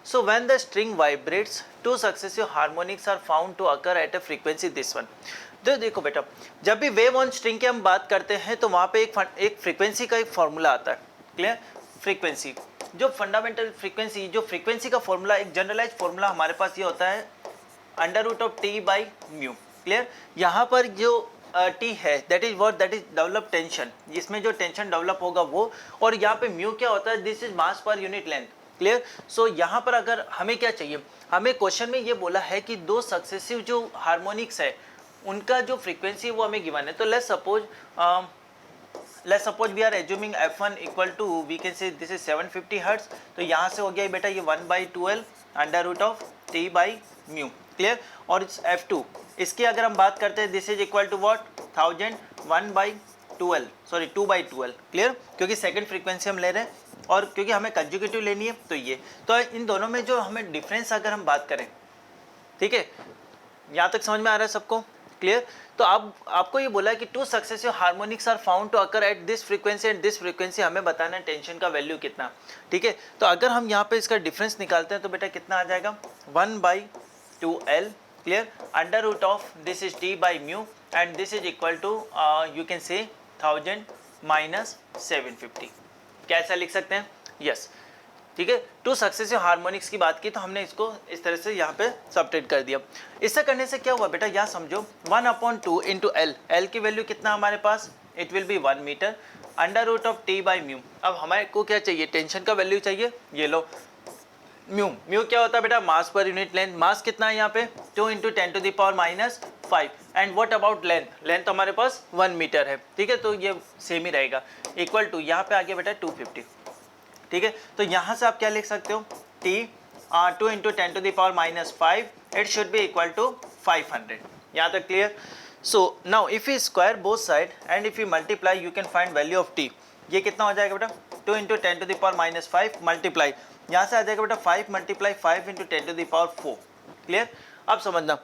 S1: So when the string vibrates 2 successive harmonics are found to occur at a frequency this one. तो देखो बेटा, जब भी वेव ऑन स्ट्रिंग की हम बात करते हैं तो वहाँ पे एक फ्रीक्वेंसी का एक फॉर्मूला आता है। क्लियर, फ्रीक्वेंसी, जो फंडामेंटल फ्रीक्वेंसी, जो फ्रीक्वेंसी का फॉर्मूला, एक जनरलाइज फॉर्मूला हमारे पास ये होता है √T/μ। क्लियर, यहाँ पर जो T है दैट इज डेवलप टेंशन, जिसमें जो टेंशन डेवलप होगा वो, और यहाँ पे म्यू क्या होता है, this is mass per unit length. Clear, so यहाँ पर अगर हमें क्या चाहिए, हमें क्वेश्चन में ये बोला है कि 2 सक्सेसिव जो हार्मोनिक्स है उनका जो फ्रीक्वेंसी है वो हमें गिवन है। तो let's suppose we are assuming f1 equal to, we can say this is 750 hertz. तो यहाँ से हो गया बेटा ये 1/12 √T/μ। क्लियर, और इट्स f2, इसकी अगर हम बात करते हैं this is equal to what, 1000 2/12। Clear, क्योंकि सेकंड फ्रीक्वेंसी हम ले रहे हैं और क्योंकि हमें कंजुगेटिव लेनी है तो ये, तो इन दोनों में जो हमें डिफरेंस अगर हम बात करें, ठीक है, यहाँ तक समझ में आ रहा है सबको? क्लियर, तो आपको ये बोला है कि 2 successive harmonics are found to occur at this frequency and this frequency, हमें बताना है टेंशन का वैल्यू कितना। ठीक है, तो अगर हम यहाँ पे इसका डिफरेंस निकालते हैं तो बेटा कितना आ जाएगा, 1/2L। Clear, √this is T/μ and this is equal to you can say 1000 minus 750। कैसा लिख सकते हैं? यस, ठीक है, 2 सक्सेसिव हार्मोनिक्स की बात की तो हमने इसको इस तरह से यहाँ पे सब्ट्रैक्ट कर दिया। इससे करने से क्या हुआ बेटा, यहाँ समझो 1/2 इंटू एल, एल की वैल्यू कितना हमारे पास, it will be 1 metre, √T/μ। अब हमारे को क्या चाहिए, टेंशन का वैल्यू चाहिए, ये लो म्यू क्या होता है बेटा, मास पर यूनिट लेंथ। मास कितना है यहाँ पे, 2 into 10⁻⁵ and what about length, length हमारे पास 1 मीटर है। ठीक है, तो ये सेम ही रहेगा, इक्वल टू यहाँ पे आ गया बेटा 250। ठीक है, तो यहाँ से आप क्या लिख सकते हो, T 2 into 10⁻⁵, it should be equal to 500। यहाँ तक clear? So now if you square both side and if you multiply you can find value of T। ये कितना हो जाएगा बेटा, 2 into 10⁻⁵ मल्टीप्लाई, यहाँ से आ जाएगा बेटा 5 × 5 into 10⁴। क्लियर, अब समझना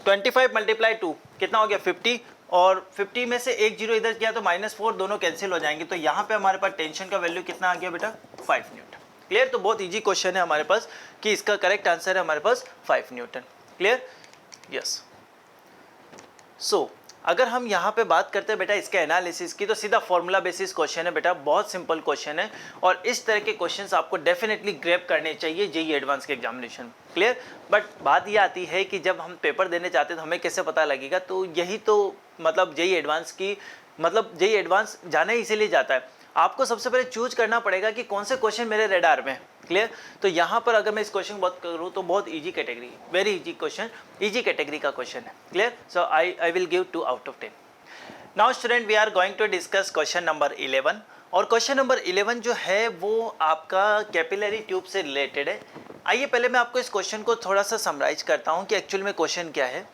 S1: 25 × 2 कितना हो गया 50, और 50 में से एक जीरो इधर किया तो -4, दोनों कैंसिल हो जाएंगे। तो यहाँ पे हमारे पास टेंशन का वैल्यू कितना आ गया बेटा, 5 न्यूटन। क्लियर, तो बहुत इजी क्वेश्चन है हमारे पास कि इसका करेक्ट आंसर है हमारे पास 5 न्यूटन। Clear, yes. सो अगर हम यहाँ पे बात करते हैं बेटा इसके एनालिसिस की, तो सीधा फॉर्मूला बेसिस क्वेश्चन है बेटा, बहुत सिंपल क्वेश्चन है और इस तरह के क्वेश्चंस आपको डेफिनेटली ग्रैब करने चाहिए जेईई एडवांस के एग्जामिनेशन। क्लियर? बट बात ये आती है कि जब हम पेपर देने जाते हैं तो हमें कैसे पता लगेगा, तो यही तो मतलब जेईई एडवांस की मतलब जेईई एडवांस जाना ही इसीलिए जाता है, आपको सबसे पहले चूज करना पड़ेगा कि कौन से क्वेश्चन मेरे रेडार में। क्लियर? तो यहाँ पर अगर मैं इस क्वेश्चन की बात करूँ तो बहुत easy category, very easy question, easy category का क्वेश्चन है। Clear? So I will give 2 out of 10। Now student we are going to discuss question number 11 और क्वेश्चन नंबर 11 जो है वो आपका कैपिलरी ट्यूब से रिलेटेड है। आइए पहले मैं आपको इस क्वेश्चन को थोड़ा सा समराइज करता हूँ कि एक्चुअल में क्वेश्चन क्या है।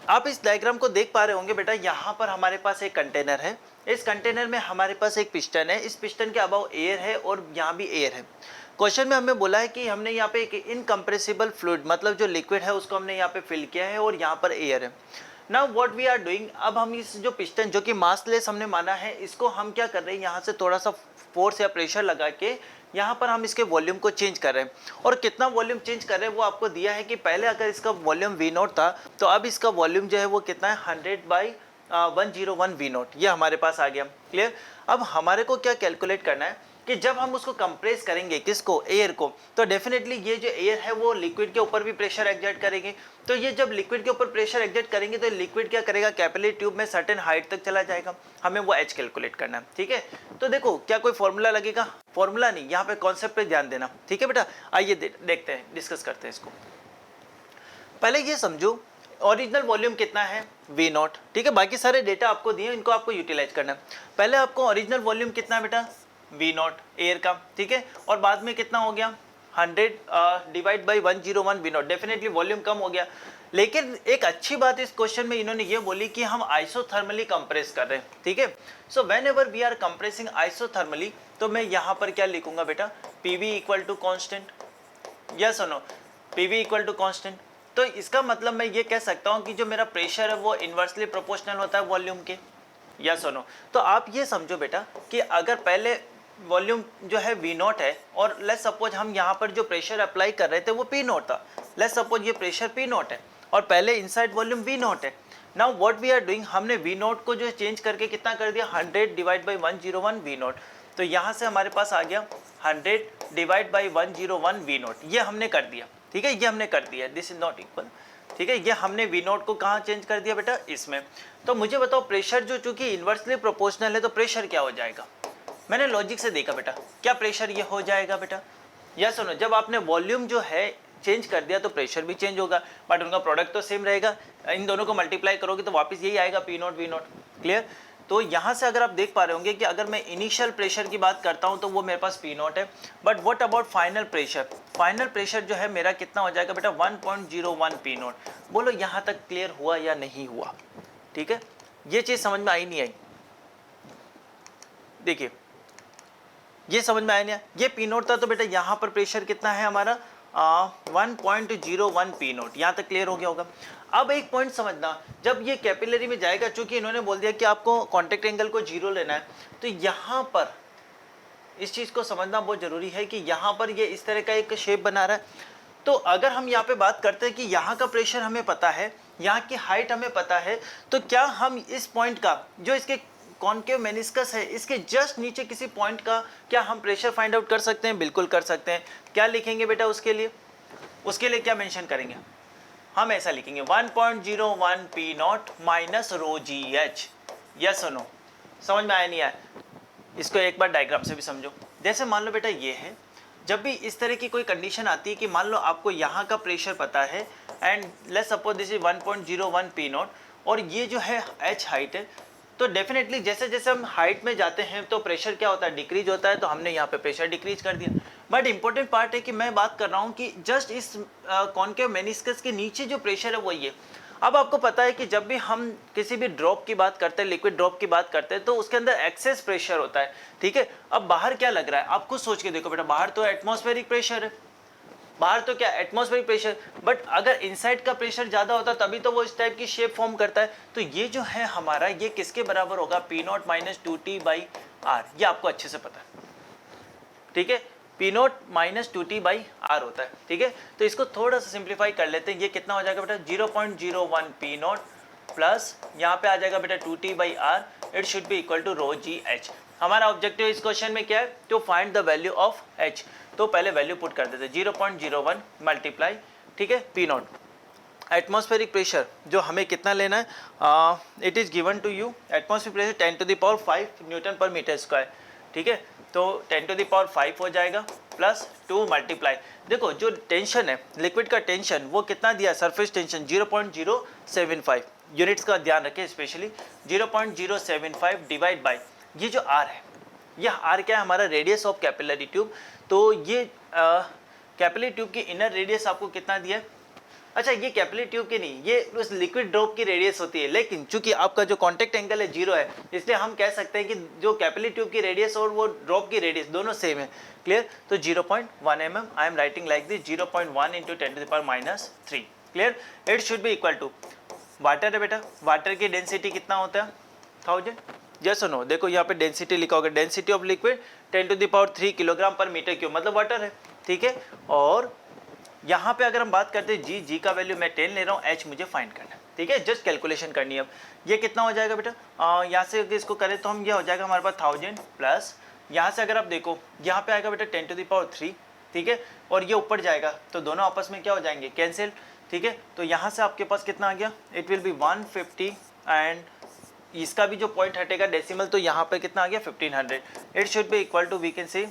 S1: आप इस डायग्राम को देख पा रहे होंगे बेटा, यहाँ पर हमारे पास एक कंटेनर है, इस कंटेनर में हमारे पास एक पिस्टन है, इस पिस्टन के अबाव एयर है और यहाँ भी एयर है। क्वेश्चन में हमें बोला है कि हमने यहाँ पे एक इनकम्प्रेसिबल फ्लूइड मतलब जो लिक्विड है उसको हमने यहाँ पे फिल किया है और यहाँ पर एयर है। Now what we are doing, अब हम इस जो पिस्टन जो कि मासलेस हमने माना है, इसको हम क्या कर रहे हैं, यहाँ से थोड़ा सा फोर्स या प्रेशर लगा के यहाँ पर हम इसके वॉल्यूम को चेंज कर रहे हैं। और कितना वॉल्यूम चेंज कर रहे हैं वो आपको दिया है कि पहले अगर इसका वॉल्यूम V0 था तो अब इसका वॉल्यूम जो है वो कितना है 100/101 V0, ये हमारे पास आ गया। क्लियर? अब हमारे को क्या कैलकुलेट करना है कि जब हम उसको कंप्रेस करेंगे, किसको, एयर को, तो डेफिनेटली ये जो एयर है वो लिक्विड के ऊपर भी प्रेशर एक्सर्ट करेंगे। तो ये जब लिक्विड के ऊपर प्रेशर एक्सर्ट करेंगे तो लिक्विड क्या करेगा, कैपिलरी ट्यूब में सर्टेन हाइट तक चला जाएगा, हमें वो एच कैलकुलेट करना है। ठीक है? तो देखो क्या कोई फॉर्मूला लगेगा, फॉर्मूला नहीं, यहाँ पे कॉन्सेप्ट पे ध्यान देना। ठीक है बेटा? आइए देखते हैं, डिस्कस करते हैं इसको। पहले ये समझो ओरिजिनल वॉल्यूम कितना है, V0। ठीक है? बाकी सारे डेटा आपको दिए, इनको आपको यूटिलाइज करना है। पहले आपको ओरिजिनल वॉल्यूम कितना है बेटा, V0 एयर का। ठीक है? और बाद में कितना हो गया 100/101 V0, डेफिनेटली वॉल्यूम कम हो गया। लेकिन एक अच्छी बात इस क्वेश्चन में इन्होंने ये बोली कि हम आइसोथर्मली कंप्रेस कर रहे हैं। ठीक है? So whenever we are compressing isothermally, तो मैं यहाँ पर क्या लिखूंगा बेटा, PV equal to constant. Yes और no, PV equal to constant. तो इसका मतलब मैं ये कह सकता हूँ कि जो मेरा प्रेशर है वो इन्वर्सली प्रोपोर्शनल होता है वॉल्यूम के। यस और नो? तो आप ये समझो बेटा कि अगर पहले वॉल्यूम जो है V0 है और लेट्स सपोज हम यहाँ पर जो प्रेशर अप्लाई कर रहे थे वो P0 था, लेट्स सपोज ये प्रेशर P0 है और पहले इनसाइड वॉल्यूम V0 है। Now what we are doing, हमने V0 को जो चेंज करके कितना कर दिया, 100/101 V0। तो यहाँ से हमारे पास आ गया 100/101 V0, ये हमने कर दिया। ठीक है? ये हमने कर दिया, दिस इज नॉट इक्वल। ठीक है? ये हमने V0 को कहाँ चेंज कर दिया बेटा, इसमें। तो मुझे बताओ प्रेशर जो चूंकि इन्वर्सली प्रोपोर्शनल है तो प्रेशर क्या हो जाएगा, मैंने लॉजिक से देखा बेटा, क्या प्रेशर ये हो जाएगा बेटा। यस सुनो, जब आपने वॉल्यूम जो है चेंज कर दिया तो प्रेशर भी चेंज होगा, बट उनका प्रोडक्ट तो सेम रहेगा। इन दोनों को मल्टीप्लाई करोगे तो वापस यही आएगा P0 V0। क्लियर? तो यहाँ से अगर आप देख पा रहे होंगे कि अगर मैं इनिशियल प्रेशर की बात करता हूँ तो वो मेरे पास P0 है, but what about final pressure, final pressure जो है मेरा कितना हो जाएगा बेटा, 1.01 P0। बोलो यहाँ तक क्लियर हुआ या नहीं हुआ? ठीक है? ये चीज़ समझ में आई नहीं आई? देखिए ये समझ में आया नहीं, ये P0 था तो बेटा यहाँ पर प्रेशर कितना है हमारा 1.01 P0, यहाँ तक क्लियर हो गया होगा। अब एक पॉइंट समझना, जब ये कैपिलरी में जाएगा, चूंकि इन्होंने बोल दिया कि आपको कॉन्टेक्ट एंगल को 0 लेना है, तो यहाँ पर इस चीज़ को समझना बहुत ज़रूरी है कि यहाँ पर ये इस तरह का एक शेप बना रहा है। तो अगर हम यहाँ पे बात करते हैं कि यहाँ का प्रेशर हमें पता है, यहाँ की हाइट हमें पता है, तो क्या हम इस पॉइंट का जो इसके कॉनकेव मेनिस्कस है इसके जस्ट नीचे किसी पॉइंट का क्या हम प्रेशर फाइंड आउट कर सकते हैं? बिल्कुल कर सकते हैं। क्या लिखेंगे बेटा उसके लिए? उसके लिए क्या मेंशन करेंगे? हम ऐसा लिखेंगे 1.01 P0 minus rho GH। Yes और नो? समझ में आया नहीं आया? इसको एक बार डायग्राम से भी समझो। जैसे मान लो बेटा ये है, जब भी इस तरह की कोई कंडीशन आती है कि मान लो आपको यहाँ का प्रेशर पता है and let's suppose this is 1.01 P0 और ये जो है H हाइट है, तो डेफिनेटली जैसे जैसे हम हाइट में जाते हैं तो प्रेशर क्या होता है, डिक्रीज होता है। तो हमने यहाँ पे प्रेशर डिक्रीज कर दिया। बट इंपॉर्टेंट पार्ट है कि मैं बात कर रहा हूँ कि जस्ट इस कॉनकेव मेनिस्कस के नीचे जो प्रेशर है वो ये। अब आपको पता है कि जब भी हम किसी भी ड्रॉप की बात करते हैं, लिक्विड ड्रॉप की बात करते हैं, तो उसके अंदर एक्सेस प्रेशर होता है। ठीक है? अब बाहर क्या लग रहा है, आप खुद सोच के देखो बेटा, बाहर तो एटमॉस्फेरिक प्रेशर है, बाहर तो क्या एटमॉस्फेरिक प्रेशर, बट अगर इनसाइड का प्रेशर ज़्यादा होता तभी तो वो इस टाइप की शेप फॉर्म करता है। तो ये जो है हमारा, ये किसके बराबर होगा, P0 माइनस 2T/R। ये आपको अच्छे से पता है। ठीक है? P0 माइनस 2T/R होता है। ठीक है? तो इसको थोड़ा सा सिंप्लीफाई कर लेते हैं। ये कितना हो जाएगा बेटा, 0.01 P0 प्लस यहाँ पे आ जाएगा बेटा 2t/r, it should be equal to ρgh। हमारा ऑब्जेक्टिव इस क्वेश्चन में क्या है, to find the value of h। तो पहले वैल्यू पुट कर देते 0.01 मल्टीप्लाई, ठीक है, पी नॉट। एटमॉस्फेरिक प्रेशर जो हमें कितना लेना है, it is given to you, atmospheric pressure 10⁵ newton पर मीटर स्क्वायर, ठीक है। तो 10⁵ हो जाएगा प्लस 2 मल्टीप्लाई, देखो जो टेंशन है लिक्विड का टेंशन वो कितना दिया, सरफेस टेंशन 0.075 यूनिट्स का ध्यान रखें स्पेशली, 0.075 डिवाइड बाय ये जो आर है, यह आर क्या है, हमारा रेडियस ऑफ कैपिलरी ट्यूब। तो ये कैपिलरी ट्यूब की इनर रेडियस आपको कितना दिया है, अच्छा ये कैपिलरी ट्यूब की नहीं, ये उस लिक्विड ड्रॉप की रेडियस होती है, लेकिन चूंकि आपका जो कांटेक्ट एंगल है 0 है, इसलिए हम कह सकते हैं कि जो कैपिलरी ट्यूब की रेडियस और वो ड्रॉप की रेडियस दोनों सेम है, क्लियर। तो 0.1 mm I am writing like this, 0.1 × 10⁻³ clear. It should be equal to, water है बेटा, वाटर की डेंसिटी कितना होता है 1000, यस और नो। देखो यहाँ पे डेंसिटी लिखा होगा, डेंसिटी ऑफ लिक्विड 10⁻³ किलोग्राम पर मीटर क्यूब, मतलब वाटर है, ठीक है। और यहाँ पे अगर हम बात करते हैं जी का वैल्यू मैं 10 ले रहा हूँ, एच मुझे फाइंड करना है, ठीक है, जस्ट कैलकुलेशन करनी है। अब ये कितना हो जाएगा बेटा, यहाँ से अगर इसको करें तो हम ये हो जाएगा हमारे पास 1000 प्लस, यहाँ से अगर आप देखो यहाँ पे आएगा बेटा 10⁻³, ठीक है, और ये ऊपर जाएगा तो दोनों आपस में क्या हो जाएंगे, कैंसिल, ठीक है। तो यहाँ से आपके पास कितना आ गया, इट विल बी 150 एंड इसका भी जो पॉइंट हटेगा डेसिमल, तो यहाँ पे कितना आ गया 1500। It should be equal to we can say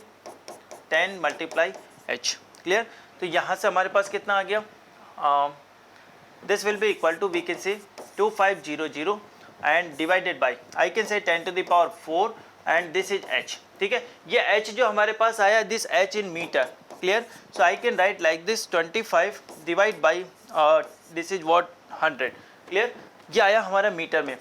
S1: 10 × h, clear. तो यहाँ से हमारे पास कितना आ गया, this will be equal to we can say 2500 and divided by I can say 10⁴ and this is h, ठीक है। ये h जो हमारे पास आया, this h in metre, clear. So I can write like this 25 divide by this is what 100, clear. ये आया हमारा मीटर में।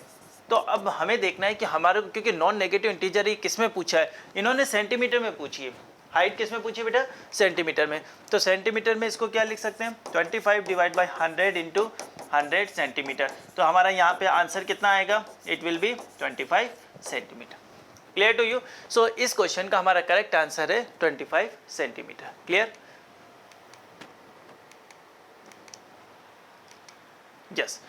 S1: तो अब हमें देखना है कि हमारे, क्योंकि नॉन नेगेटिव इंटीजर ही किस में पूछा है, इन्होंने सेंटीमीटर में पूछी है, हाइट किस में पूछी बेटा, सेंटीमीटर में। तो सेंटीमीटर में इसको क्या लिख सकते हैं, 25 डिवाइड बाई 100 × 100 सेंटीमीटर। तो हमारा यहाँ पे आंसर कितना आएगा, it will be 25 centimetre, clear to you. So इस क्वेश्चन का हमारा करेक्ट आंसर है 25 सेंटीमीटर, क्लियर, यस।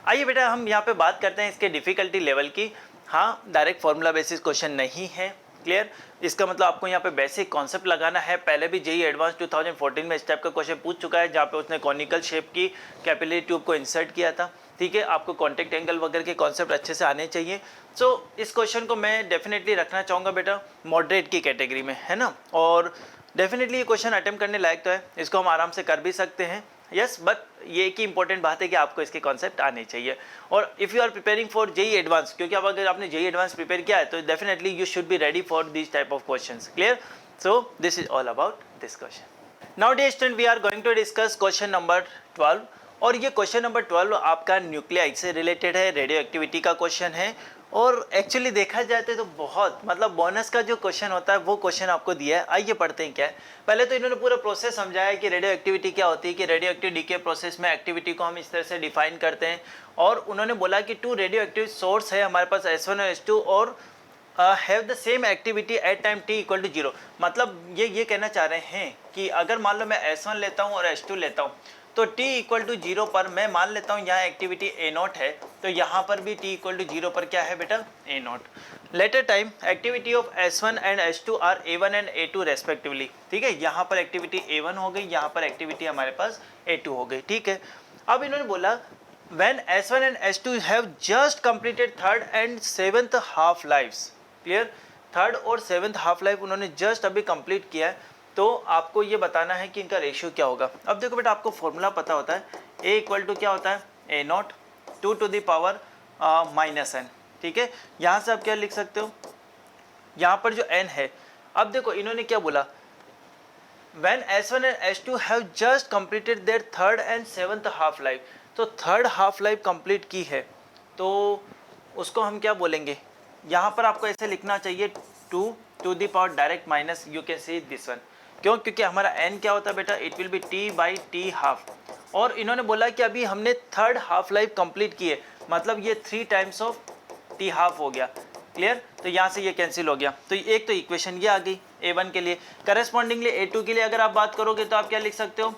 S1: आइए बेटा हम यहाँ पे बात करते हैं इसके डिफ़िकल्टी लेवल की। हाँ, डायरेक्ट फॉर्मूला बेसिस क्वेश्चन नहीं है, क्लियर। इसका मतलब आपको यहाँ पे बेसिक कॉन्सेप्ट लगाना है। पहले भी जेईई एडवांस 2014 में इस टाइप का क्वेश्चन पूछ चुका है, जहाँ पे उसने कॉनिकल शेप की कैपिलरी ट्यूब को इंसर्ट किया था, ठीक है। आपको कॉन्टेक्ट एंगल वगैरह के कॉन्सेप्ट अच्छे से आने चाहिए। सो इस क्वेश्चन को मैं डेफिनेटली रखना चाहूँगा बेटा मॉडरेट की कैटेगरी में, है ना। और डेफिनेटली ये क्वेश्चन अटेम्प्ट करने लायक तो है, इसको हम आराम से कर भी सकते हैं, यस। बट ये एक ही इंपॉर्टेंट बात है कि आपको इसके कॉन्सेप्ट आने चाहिए। और if you are preparing for JEE advance, क्योंकि अब अगर आपने जेईई एडवांस प्रिपेयर किया है तो definitely you should be ready for this type of questions, clear. So this is all about this question. Now dear student, we are going to discuss question number 12। और ये question number 12 आपका nuclide से related है, radio activity का question है। और actually देखा जाए तो बहुत मतलब बोनस का जो क्वेश्चन होता है वो क्वेश्चन आपको दिया है। आइए पढ़ते हैं क्या है। पहले तो इन्होंने पूरा प्रोसेस समझाया कि रेडियो एक्टिविटी क्या होती है, कि रेडियो एक्टिव डीके प्रोसेस में एक्टिविटी को हम इस तरह से डिफाइन करते हैं। और उन्होंने बोला कि 2 रेडियो एक्टिव सोर्स है हमारे पास, S1 और S2, और have the same activity at time t = 0। मतलब ये कहना चाह रहे हैं कि अगर मान लो मैं S1 लेता हूँ और S2 लेता हूँ, तो t = 0 पर मैं मान लेता हूँ यहाँ एक्टिविटी A0 है, तो यहाँ पर भी t = 0 पर क्या है बेटा, A0। Later time activity of S1 and S2 are A1 and A2 respectively, ठीक है। यहाँ पर एक्टिविटी A1 हो गई, यहाँ पर एक्टिविटी हमारे पास A2 हो गई, ठीक है। अब इन्होंने बोला when S1 and S2 have just completed 3rd and 7th half lives, clear. 3rd और 7th हाफ लाइफ उन्होंने जस्ट अभी कंप्लीट किया है, तो आपको ये बताना है कि इनका रेशियो क्या होगा। अब देखो बेटा, आपको फॉर्मूला पता होता है, A = क्या होता है, A0 2 to the power -n, ठीक है। यहाँ से आप क्या लिख सकते हो, यहाँ पर जो n है, अब देखो इन्होंने क्या बोला, when S1 and S2 have just completed their 3rd and 7th half life, तो 3rd हाफ लाइफ कंप्लीट की है, तो उसको हम क्या बोलेंगे, यहाँ पर आपको ऐसे लिखना चाहिए 2 to the power direct minus, you can see this one. क्यों, क्योंकि हमारा n क्या होता है बेटा, it will B t/t half. और इन्होंने बोला कि अभी हमने 3rd हाफ लाइफ कंप्लीट की है, मतलब ये 3 टाइम्स ऑफ t हाफ हो गया, क्लियर। तो यहाँ से ये कैंसिल हो गया, तो एक तो इक्वेशन ये आ गई A1 के लिए। करस्पॉन्डिंगली A2 के लिए अगर आप बात करोगे तो आप क्या लिख सकते हो,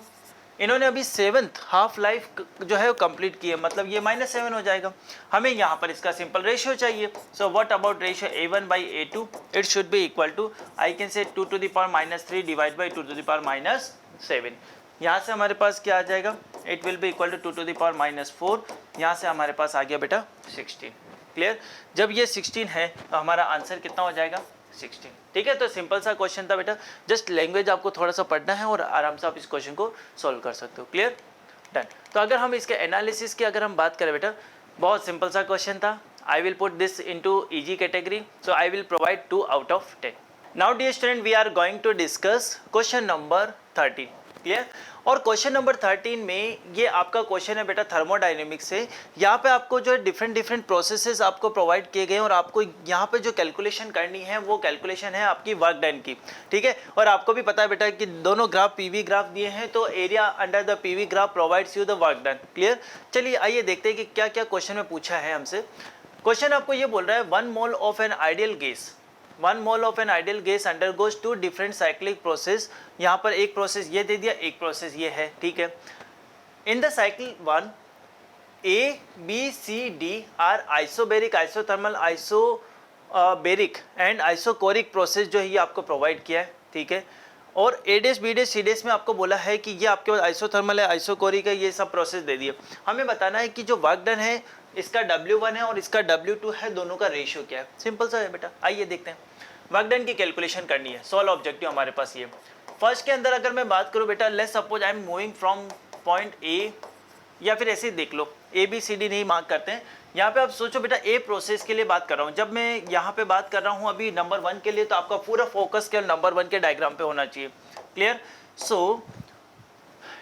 S1: इन्होंने अभी 7th हाफ लाइफ जो है वो कंप्लीट की है, मतलब ये -7 हो जाएगा। हमें यहाँ पर इसका सिंपल रेशियो चाहिए। So what about ratio A1/A2, it should be equal to I can say 2 to the power -3 divide by 2 to the power -7। यहाँ से हमारे पास क्या आ जाएगा, it will be equal to 2 to the power -4। यहाँ से हमारे पास आ गया बेटा 16। क्लियर, जब ये 16 है तो हमारा आंसर कितना हो जाएगा 16। ठीक है, तो सिंपल सा क्वेश्चन था बेटा, जस्ट लैंग्वेज आपको थोड़ा सा पढ़ना है और आराम से आप इस क्वेश्चन को सॉल्व कर सकते हो। Clear, done. तो अगर हम इसके एनालिसिस की अगर हम बात करें बेटा, बहुत सिंपल सा क्वेश्चन था। I will put this into easy category, so I will provide 2 out of 10। Now dear student, we are going to discuss question number 13। Clear, और क्वेश्चन नंबर 13 में ये आपका क्वेश्चन है बेटा थर्मोडायनेमिक्स से। यहाँ पे आपको जो डिफरेंट प्रोसेसेस आपको प्रोवाइड किए गए हैं और आपको यहाँ पे जो कैलकुलेशन करनी है वो कैलकुलेशन है आपकी वर्क डन की। ठीक है, और आपको भी पता है बेटा कि दोनों ग्राफ पीवी ग्राफ दिए हैं, तो area under the PV graph provides you the work done. Clear, चलिए आइए देखते हैं कि क्या क्या क्वेश्चन में पूछा है हमसे। क्वेश्चन आपको ये बोल रहा है 1 mole of an ideal gas, 1 mole of an ideal gas undergoes 2 different cyclic process. यहाँ पर एक प्रोसेस ये दे दिया, एक प्रोसेस ये है। ठीक है, in the cycle 1 A, B, C, D are isobaric, isothermal, isobaric and isochoric process जो है ये आपको प्रोवाइड किया है। ठीक है, और A dash B dash C dash में आपको बोला है कि ये आपके पास आइसोथर्मल है, आइसोकोरिक है, ये सब प्रोसेस दे दिए। हमें बताना है कि जो वर्क डन है इसका W1 है और इसका W2 है, दोनों का रेशियो क्या है। सिंपल सा है बेटा, आइए देखते हैं। वर्क डन की कैलकुलेशन करनी है, सॉल्व ऑब्जेक्टिव हमारे पास ये। फर्स्ट के अंदर अगर मैं बात करूं बेटा, let's suppose I am moving from point A, या फिर ऐसे ही देख लो ABCD नहीं मार्क करते हैं। यहाँ पे आप सोचो बेटा A प्रोसेस के लिए बात कर रहा हूँ, जब मैं यहाँ पे बात कर रहा हूँ अभी नंबर 1 के लिए, तो आपका पूरा फोकस केवल नंबर 1 के डायग्राम पे होना चाहिए। Clear, so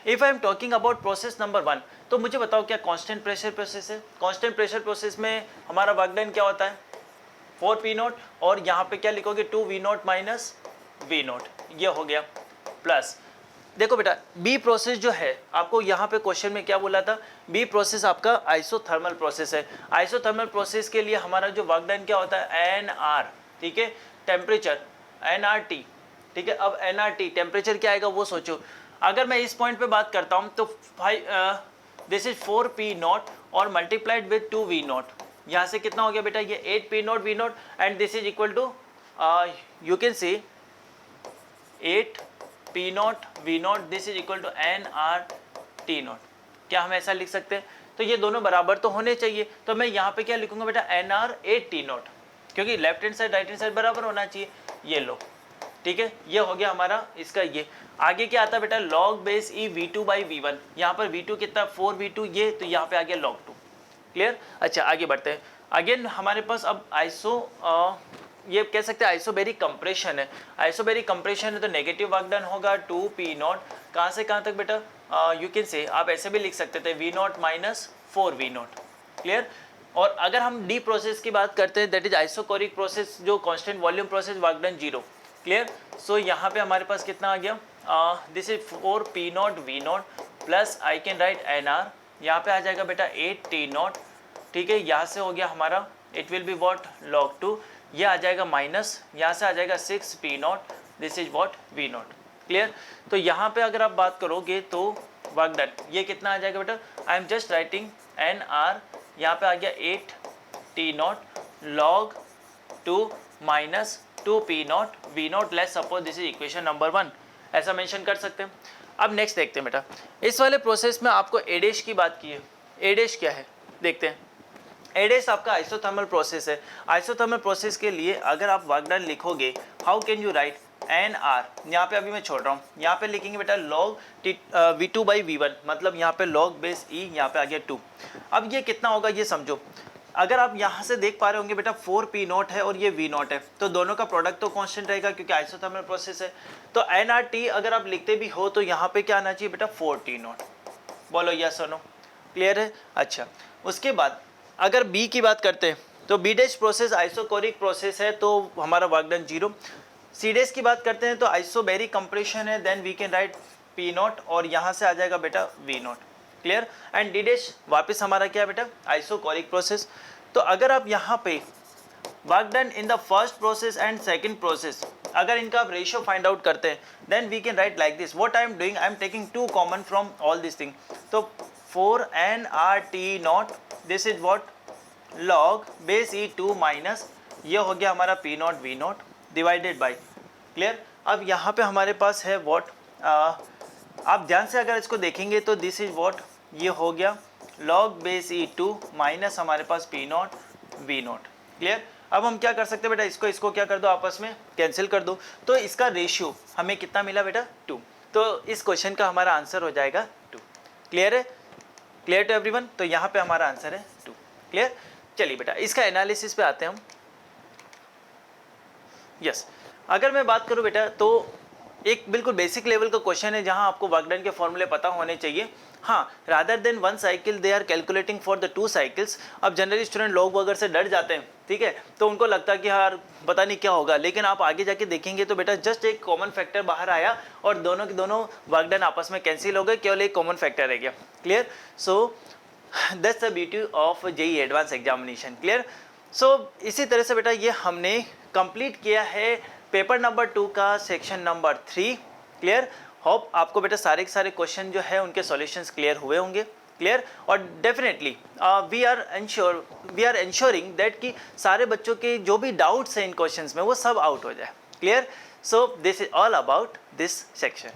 S1: if I am talking about process number 1, तो मुझे बताओ क्या कांस्टेंट प्रेशर प्रोसेस है। कांस्टेंट प्रेशर प्रोसेस में हमारा वर्क डन क्या होता है 4P0, और यहाँ पे क्या लिखोगे 2V0 माइनस V0, ये हो गया। प्लस देखो बेटा बी प्रोसेस जो है, आपको यहाँ पे क्वेश्चन में क्या बोला था, बी प्रोसेस आपका आइसोथर्मल प्रोसेस है। आइसोथर्मल प्रोसेस के लिए हमारा जो वर्क डन क्या होता है NR। ठीक है, टेम्परेचर NRT। ठीक है, अब NRT टेम्परेचर क्या आएगा वो सोचो। अगर मैं इस पॉइंट पे बात करता हूँ तो दिस इज 4P0 और मल्टीप्लाइड विद 2V0, यहाँ से कितना हो गया बेटा ये 8P0 V0, and this is equal to you can see 8P0 V0, this is equal to NRT0। क्या हम ऐसा लिख सकते हैं? तो ये दोनों बराबर तो होने चाहिए, तो मैं यहाँ पे क्या लिखूंगा बेटा NR 8T0, क्योंकि left hand side right hand side बराबर होना चाहिए। ये लो, ठीक है, ये हो गया हमारा इसका। ये आगे क्या आता है बेटा log बेस E V2/V1, यहाँ पर V2 कितना 4V2 ये, तो यहाँ पे आ गया log 2। क्लियर, अच्छा आगे बढ़ते हैं। अगेन हमारे पास अब ये कह सकते हैं आइसोबेरिक कंप्रेशन है। आइसोबेरिक कंप्रेशन है तो नेगेटिव वर्क डन होगा 2P0, कहाँ से कहाँ तक बेटा यू कैन से आप ऐसे भी लिख सकते थे V0 माइनस 4V0। क्लियर, और अगर हम डी प्रोसेस की बात करते हैं दैट इज आइसोकोरिक प्रोसेस, जो constant volume process, work done 0। Clear, so यहाँ पे हमारे पास कितना आ गया, this is 4P0 V0 plus I can write NR, यहाँ पे आ जाएगा बेटा 8T0। ठीक है, यहाँ से हो गया हमारा it will be what log 2, ये आ जाएगा माइनस, यहाँ से आ जाएगा 6P0, this is what V0। Clear, तो यहाँ पे अगर आप बात करोगे तो वर्क डन ये कितना आ जाएगा बेटा, आई एम जस्ट राइटिंग NR, यहाँ पे आ गया 8T0 log 2 minus 2P0 V0, let's suppose this is equation number 1, ऐसा मेंशन कर सकते हैं। अब नेक्स्ट देखते हैं बेटा, इस वाले प्रोसेस में आपको A डैश की बात की है। A डैश क्या है देखते हैं। A डैश आपका आइसोथर्मल प्रोसेस है। आइसोथर्मल प्रोसेस के लिए अगर आप वर्क डन लिखोगे, how can you right NR, यहाँ पे अभी मैं छोड़ रहा हूँ, यहाँ पे लिखेंगे बेटा log V2/V1, मतलब यहाँ पे log बेस E, यहाँ पे आ गया 2। अब ये कितना होगा ये समझो, अगर आप यहाँ से देख पा रहे होंगे बेटा 4P0 है और ये V0 है, तो दोनों का प्रोडक्ट तो कांस्टेंट रहेगा क्योंकि आइसोथर्मल प्रोसेस है। तो NRT अगर आप लिखते भी हो तो यहाँ पे क्या आना चाहिए बेटा 4T0। बोलो यस और नो, क्लियर है। अच्छा, उसके बाद अगर B की बात करते हैं तो B dash process isochoric process है, तो हमारा वर्क डन 0। C डैश की बात करते हैं तो आइसोबेरिक कंप्रेशन है, then we can write P0 और यहाँ से आ जाएगा बेटा V0। Clear, and D dash वापस हमारा क्या है बेटा आइसोकोरिक प्रोसेस। तो अगर आप यहाँ पे work done in the first process and second process अगर इनका आप रेशियो फाइंड आउट करते हैं then we can write like this, what I am doing, I am taking 2 common from all this thing, तो 4nRT0 this is what log base E2 minus ये हो गया हमारा P0 V0 divided by, clear. अब यहाँ पे हमारे पास है व्हाट, आप ध्यान से अगर इसको देखेंगे तो दिस इज व्हाट, ये हो गया log बेस E2 माइनस हमारे पास P0 V0, क्लियर। अब हम क्या कर सकते हैं बेटा, इसको क्या कर दो, आपस में कैंसिल कर दो, तो इसका रेशियो हमें कितना मिला बेटा 2, तो इस क्वेश्चन का हमारा आंसर हो जाएगा 2, क्लियर है, क्लियर टू एवरीवन। तो यहाँ पे हमारा आंसर है 2, क्लियर। चलिए बेटा इसका एनालिसिस पे आते हैं हम। यस, अगर मैं बात करूँ बेटा तो एक बिल्कुल बेसिक लेवल का क्वेश्चन है जहां आपको वर्क डन के फॉर्मूले पता होने चाहिए। हाँ, rather than 1 cycle they are calculating for the 2 cycles. अब जनरली स्टूडेंट लॉग वगैरह से डर जाते हैं, ठीक है, तो उनको लगता है कि यार पता नहीं क्या होगा, लेकिन आप आगे जाके देखेंगे तो बेटा जस्ट एक कॉमन फैक्टर बाहर आया और दोनों के दोनों वर्क डन आपस में कैंसिल हो गए, केवल एक कॉमन फैक्टर रह गया, clear. So that's the beauty of JEE advance examination, clear. So इसी तरह से बेटा ये हमने कंप्लीट किया है पेपर नंबर 2 का सेक्शन नंबर 3, क्लियर। होप आपको बेटा सारे के सारे क्वेश्चन जो है उनके सॉल्यूशंस क्लियर हुए होंगे, क्लियर। और definitely we are ensuring that कि सारे बच्चों के जो भी डाउट्स हैं इन क्वेश्चंस में वो सब आउट हो जाए, clear. So this is all about this section.